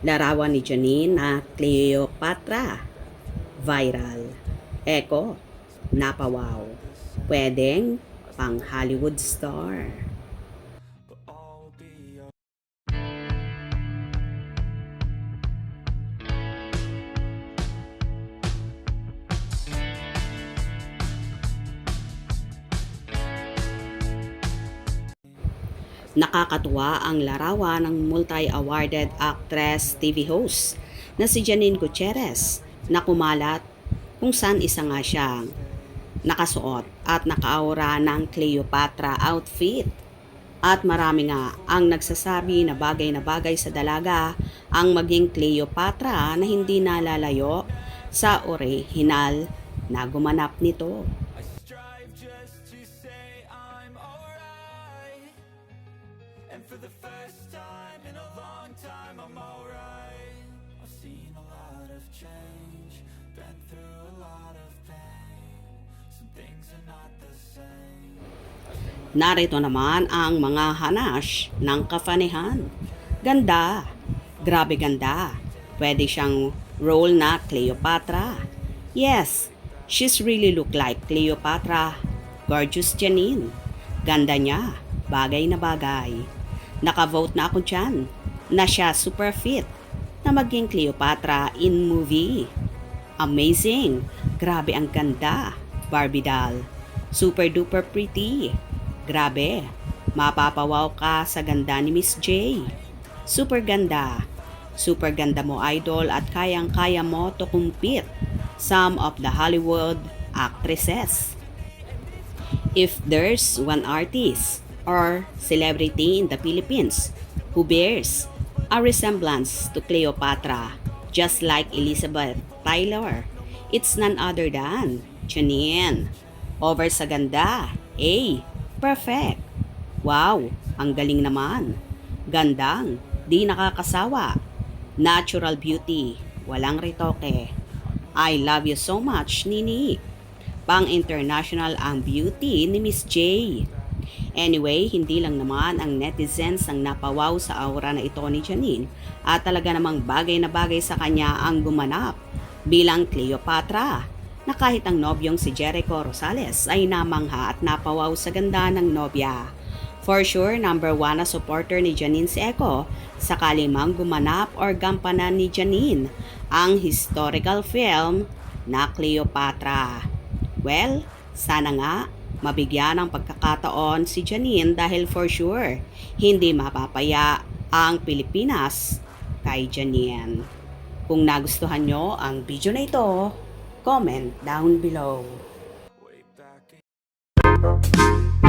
Larawan ni Janine na Cleopatra. Viral. Eko, napawaw. Pwedeng pang Hollywood star. Nakakatuwa ang larawan ng multi-awarded actress TV host na si Janine Gutierrez na kumalat kung saan isa nga siyang nakasuot at nakaaura ng Cleopatra outfit. At marami nga ang nagsasabi na bagay sa dalaga ang maging Cleopatra na hindi nalalayo sa orihinal na gumanap nito. And for the first time in a long time, I'm alright. I've seen a lot of change, been through a lot of pain. Some things are not the same. Narito naman ang mga hanash ng kafanihan. Ganda, grabe ganda. Pwede siyang role na Cleopatra. Yes, she's really look like Cleopatra. Gorgeous Janine. Ganda niya, bagay na bagay. Nakavote na ako dyan na siya super fit na maging Cleopatra in movie. Amazing! Grabe ang ganda, Barbie doll. Super duper pretty. Grabe, mapapawaw ka sa ganda ni Miss J. Super ganda. Super ganda mo, idol, at kayang-kaya mo to compete some of the Hollywood actresses. If there's one artist or celebrity in the Philippines who bears a resemblance to Cleopatra, just like Elizabeth Taylor, it's none other than Janine. Over sa ganda, perfect. Wow, ang galing naman. Gandang, di nakakasawa. Natural beauty, walang retoke. I love you so much, Nini. Pang-international ang beauty ni Miss J. Anyway, hindi lang naman ang netizens ang napawaw sa aura na ito ni Janine at talaga namang bagay na bagay sa kanya ang gumanap bilang Cleopatra na kahit ang nobyong si Jericho Rosales ay namangha at napawaw sa ganda ng nobya. For sure, number 1 na supporter ni Janine si Eko sakaling mang gumanap or gampanan ni Janine ang historical film na Cleopatra. Well, sana nga mabigyan ng pagkakataon si Janine dahil for sure, hindi mapapaya ang Pilipinas kay Janine. Kung nagustuhan nyo ang video na ito, comment down below. Way back in